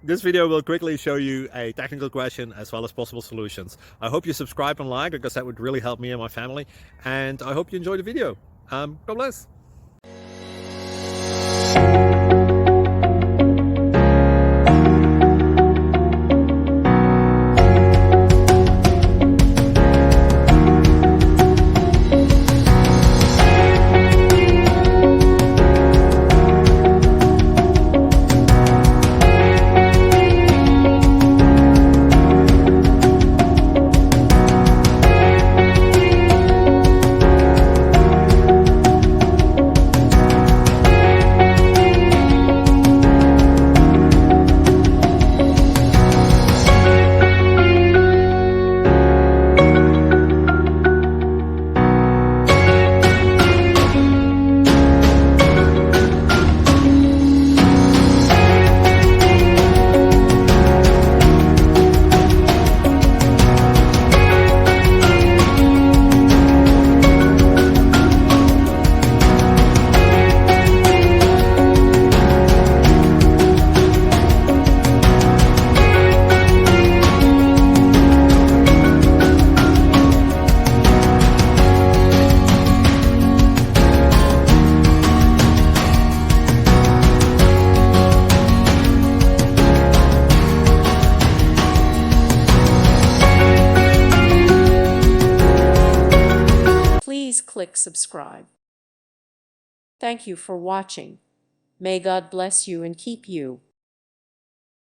This video will quickly show you a technical question as well as possible solutions. I hope you subscribe and like because that would really help me and my family. And I hope you enjoy the video. God bless. Please click subscribe. Thank you for watching. May God bless you and keep you.